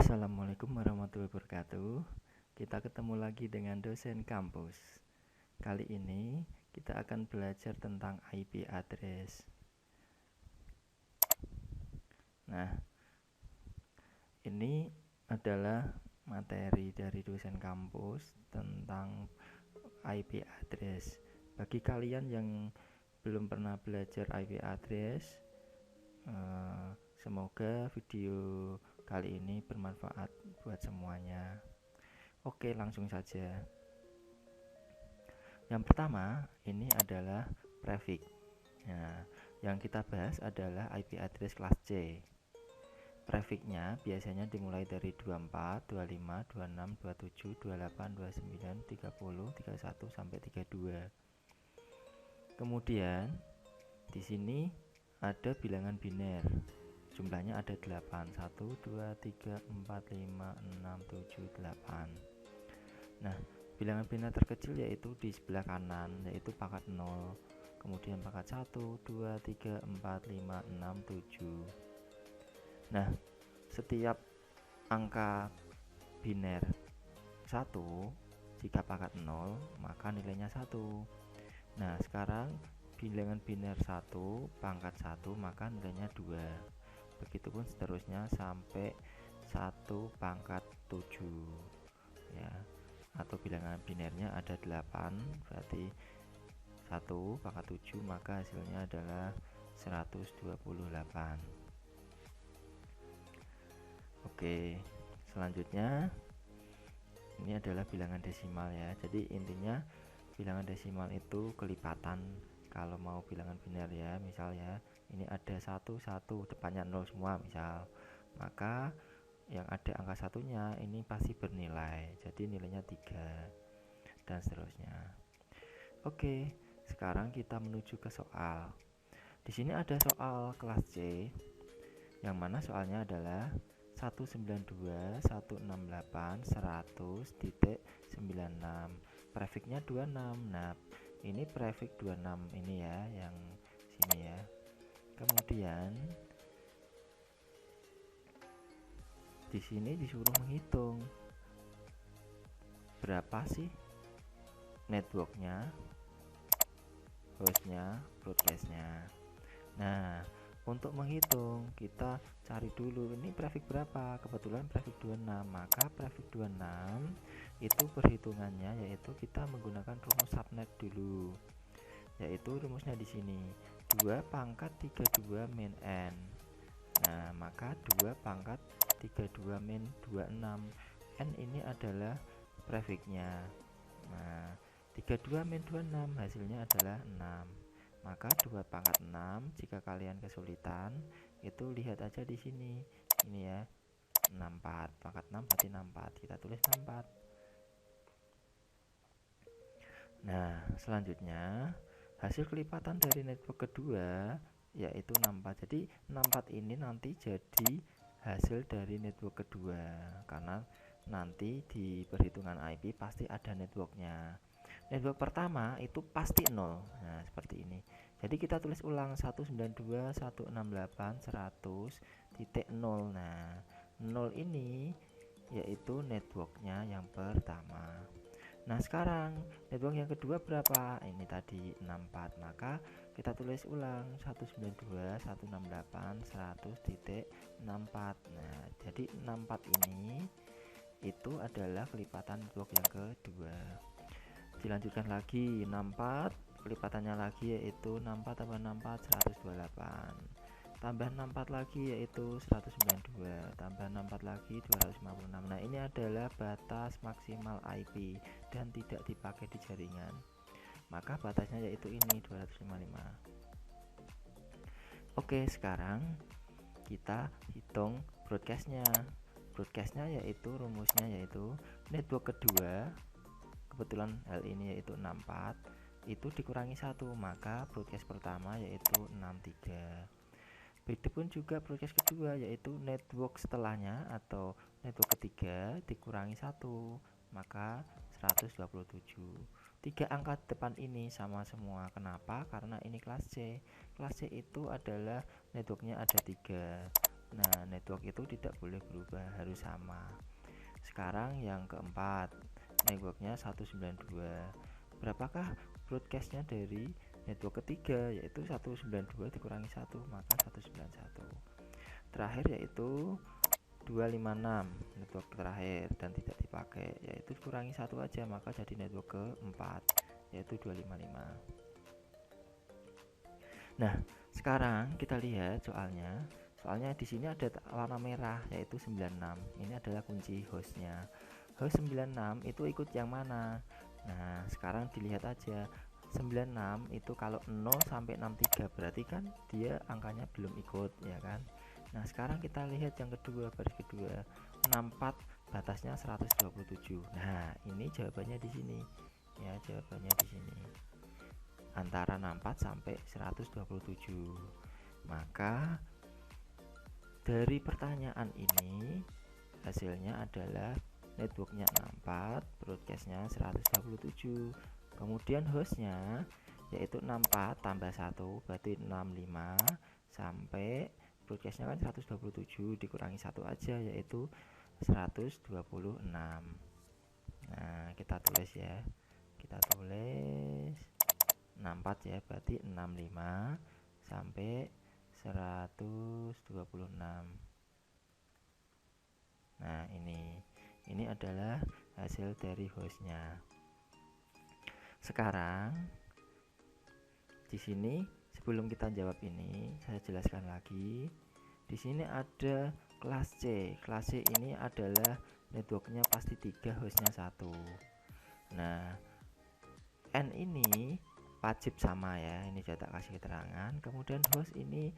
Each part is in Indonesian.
Assalamualaikum warahmatullahi wabarakatuh. Kita ketemu lagi dengan dosen kampus. Kali ini kita akan belajar tentang IP address. Nah, ini adalah materi dari dosen kampus tentang IP address. Bagi kalian yang belum pernah belajar IP address, semoga video kali ini bermanfaat buat semuanya. Oke, langsung saja. Yang pertama, ini adalah prefix. Nah, yang kita bahas adalah IP address kelas C. Prefixnya biasanya dimulai dari 24, 25, 26, 27, 28, 29, 30, 31 sampai 32. Kemudian di sini ada bilangan biner. Jumlahnya ada 8. 1 2 3 4 5 6 7 8. Nah, bilangan biner terkecil yaitu di sebelah kanan, yaitu pangkat 0. Kemudian pangkat 1 2 3 4 5 6 7. Nah, setiap angka biner 1 jika pangkat 0 maka nilainya 1. Nah, sekarang bilangan biner 1 pangkat 1 maka nilainya 2. Begitupun seterusnya sampai 1 pangkat 7 ya, atau bilangan binernya ada 8, berarti 1 pangkat 7 maka hasilnya adalah 128. Oke, selanjutnya ini adalah bilangan desimal ya. Jadi intinya bilangan desimal itu kelipatan. Kalau mau bilangan biner ya, misal ya, ini ada 1 depannya 0 semua misal, maka yang ada angka satunya ini pasti bernilai, jadi nilainya 3 dan seterusnya. Oke, sekarang kita menuju ke soal. Di sini ada soal kelas C, yang mana soalnya adalah 192 168 100.96, prefixnya 26. Nah, ini prefix 26 ini ya, yang sini ya. Kemudian di sini disuruh menghitung berapa sih networknya, hostnya, broadcastnya. Nah, untuk menghitung kita cari dulu ini prefix berapa. Kebetulan prefix 26, maka prefix 26 itu perhitungannya yaitu kita menggunakan rumus subnet dulu, yaitu rumusnya di sini 2 pangkat 32 min n. Nah, maka 2 pangkat 32 min 26, n ini adalah prefixnya. Nah, 32 min 26 hasilnya adalah 6. Maka 2 pangkat 6, jika kalian kesulitan itu lihat aja di sini. Ini ya, 64. Pangkat 6 berarti 64. Kita tulis 64. Nah, selanjutnya hasil kelipatan dari network kedua yaitu 64. Jadi 64 ini nanti jadi hasil dari network kedua, karena nanti di perhitungan IP pasti ada networknya. Network pertama itu pasti 0. Nah, seperti ini. Jadi kita tulis ulang 192 168 100.0. Nah, 0 ini yaitu networknya yang pertama. Nah, sekarang network yang kedua berapa? Ini tadi 64. Maka kita tulis ulang 192 168 100.64. Nah, jadi 64 ini itu adalah kelipatan network yang kedua. Dilanjutkan lagi 64, kelipatannya lagi yaitu 64 tambah 64 128, tambah 64 lagi yaitu 192, tambah 64 lagi 256. Nah, ini adalah batas maksimal IP dan tidak dipakai di jaringan, maka batasnya yaitu ini 255. Oke, sekarang kita hitung broadcastnya. Broadcastnya yaitu rumusnya yaitu network kedua, kebetulan hal ini yaitu 64, itu dikurangi 1, maka broadcast pertama yaitu 63. Begitupun juga broadcast kedua yaitu network setelahnya atau network ketiga dikurangi 1, maka 127. 3 angka depan ini sama semua. Kenapa? Karena ini kelas C. Kelas C itu adalah networknya ada 3. Nah, network itu tidak boleh berubah, harus sama. Sekarang yang keempat, networknya 192. Berapakah broadcastnya dari network ketiga, yaitu 192 dikurangi 1, maka 191. Terakhir yaitu 256, network terakhir dan tidak dipakai, yaitu kurangi 1 aja, maka jadi network keempat, yaitu 255. Nah, sekarang kita lihat soalnya. Soalnya di sini ada warna merah, yaitu 96. Ini adalah kunci hostnya. Host 96 itu ikut yang mana? Nah, sekarang dilihat aja. 96 itu kalau 0 sampai 63 berarti kan dia angkanya belum ikut, ya kan? Nah, sekarang kita lihat yang kedua, baris kedua. 64 batasnya 127. Nah, ini jawabannya di sini. Ya, jawabannya di sini. Antara 64 sampai 127. Maka dari pertanyaan ini hasilnya adalah networknya 64, broadcastnya 127. Kemudian hostnya yaitu 64 tambah 1 berarti 65 sampai broadcastnya kan 127 dikurangi 1 aja, yaitu 126. Nah, kita tulis ya. Kita tulis 64 ya, berarti 65 sampai 126. Nah, ini adalah hasil dari hostnya. Sekarang di sini sebelum kita jawab ini, saya jelaskan lagi. Di sini ada kelas C. Kelas C ini adalah networknya pasti 3, hostnya 1. Nah, N ini wajib sama ya, ini saya tak kasih keterangan. Kemudian host ini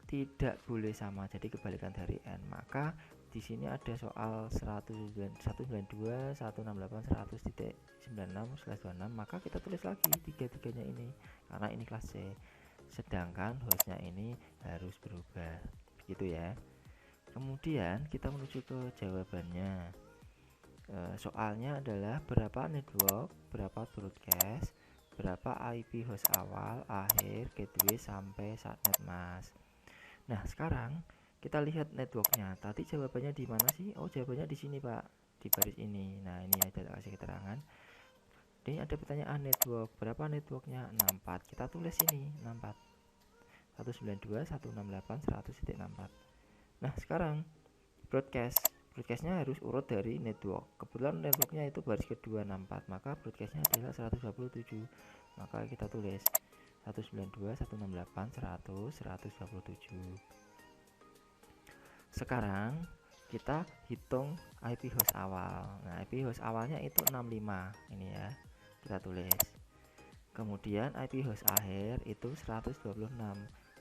tidak boleh sama, jadi kebalikan dari N. Maka di sini ada soal 192, 168, 100.96/26, maka kita tulis lagi tiga-tiganya ini karena ini kelas C. Sedangkan hostnya ini harus berubah, begitu ya. Kemudian kita menuju ke jawabannya. Soalnya adalah berapa network, berapa broadcast, berapa IP host awal, akhir, gateway sampai subnet mask. Nah, sekarang kita lihat networknya. Tadi jawabannya di mana sih? Oh, jawabannya di sini, Pak, di baris ini. Nah, ini ada kasih keterangan. Ini ada pertanyaan network. Berapa networknya? 64. Kita tulis ini 64. 192, 168, 100.64. Nah, sekarang broadcastnya harus urut dari network. Kebetulan networknya itu baris kedua 64, maka broadcastnya adalah 127. Maka kita tulis 192, 168, 100, 127. Sekarang kita hitung IP host awal. Nah, IP host awalnya itu 65 ini ya, kita tulis. Kemudian IP host akhir itu 126,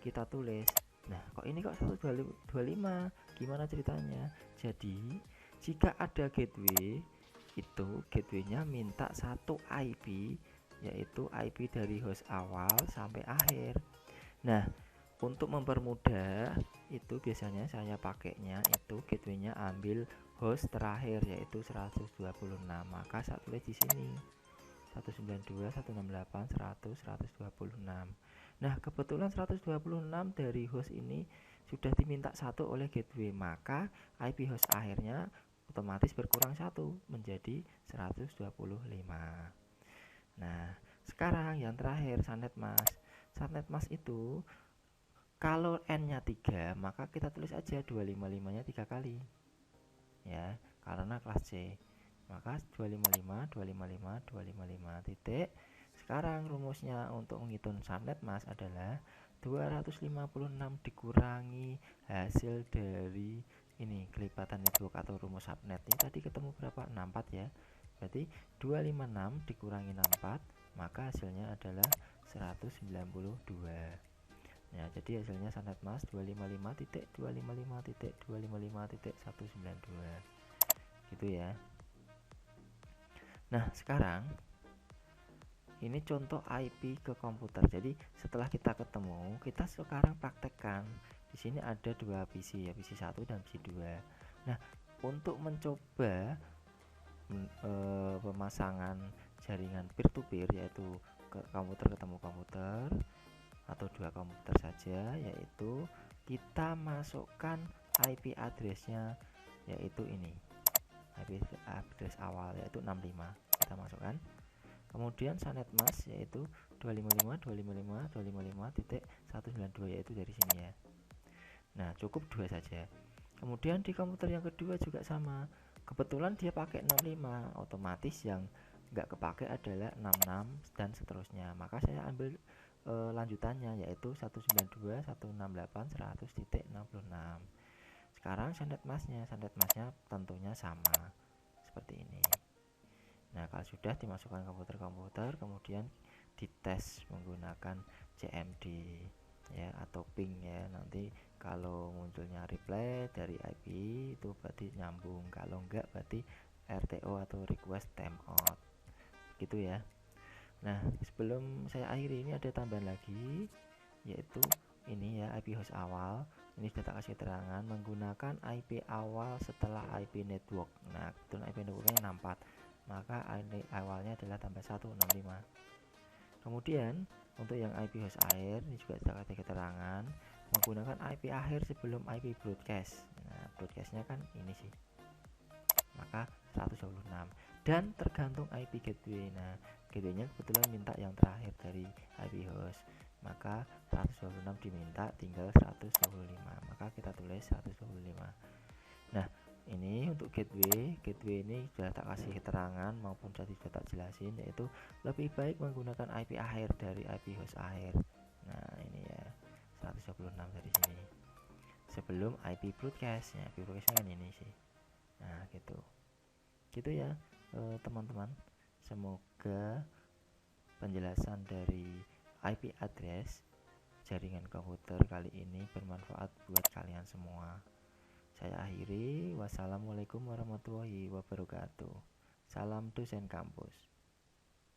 kita tulis. Nah, kok ini kok 125, gimana ceritanya? Jadi jika ada gateway, itu gateway-nya minta satu IP, yaitu IP dari host awal sampai akhir. Nah, untuk mempermudah itu biasanya saya pakainya itu gateway-nya ambil host terakhir, yaitu 126. Maka saya tulis di sini 192, 168, 100, 126. Nah, kebetulan 126 dari host ini sudah diminta satu oleh gateway, maka IP host akhirnya otomatis berkurang satu menjadi 125. Nah, sekarang yang terakhir subnet mask. Subnet mask itu kalau N-nya 3, maka kita tulis aja 255-nya 3 kali. Ya, karena kelas C. Maka 255, 255, 255 titik. Sekarang rumusnya untuk menghitung subnet mask adalah 256 dikurangi hasil dari ini kelipatan network atau rumus subnet. Ini tadi ketemu berapa? 64 ya. Berarti 256 dikurangi 64, maka hasilnya adalah 192. Ya, jadi hasilnya subnet mask 255.255.255.192. Gitu ya. Nah, sekarang ini contoh IP ke komputer. Jadi setelah kita ketemu, kita sekarang praktekkan. Di sini ada dua PC ya, PC 1 dan PC 2. Nah, untuk mencoba pemasangan jaringan peer to peer, yaitu ke komputer ketemu komputer atau dua komputer saja, yaitu kita masukkan IP addressnya, yaitu ini IP address awal yaitu 65, kita masukkan. Kemudian sanet mask yaitu 255.255.255.192 yaitu dari sini ya. Nah, cukup 2 saja. Kemudian di komputer yang kedua juga sama. Kebetulan dia pakai 65, otomatis yang nggak kepake adalah 66 dan seterusnya. Maka saya ambil lanjutannya yaitu 192.168.100.66. Sekarang sandet masknya tentunya sama seperti ini. Nah, kalau sudah dimasukkan komputer, kemudian dites menggunakan CMD ya atau ping ya. Nanti kalau munculnya reply dari IP itu berarti nyambung, kalau enggak berarti RTO atau request timeout gitu ya. Nah, sebelum saya akhiri ini ada tambahan lagi, yaitu ini ya IP host awal. Ini sudah tak kasih keterangan menggunakan IP awal setelah IP network. Nah, kebetulan IP networknya 64, maka IP awalnya adalah tambah 165. Kemudian untuk yang IP host akhir ini juga sudah kasih keterangan menggunakan IP akhir sebelum IP broadcast. Nah, broadcastnya kan ini sih, maka 126. Dan tergantung IP gateway. Nah, gateway-nya kebetulan minta yang terakhir dari IP host, maka 126 diminta, tinggal 125, maka kita tulis 125. Nah, ini untuk gateway ini sudah tak kasih keterangan maupun sudah tak jelasin, yaitu lebih baik menggunakan IP akhir dari IP host akhir. Nah, ini ya 126 dari sini sebelum IP broadcast ya. IP broadcast kan ini sih. Nah, gitu ya teman-teman. Semoga penjelasan dari IP address jaringan komputer kali ini bermanfaat buat kalian semua. Saya akhiri, wassalamualaikum warahmatullahi wabarakatuh. Salam dosen kampus.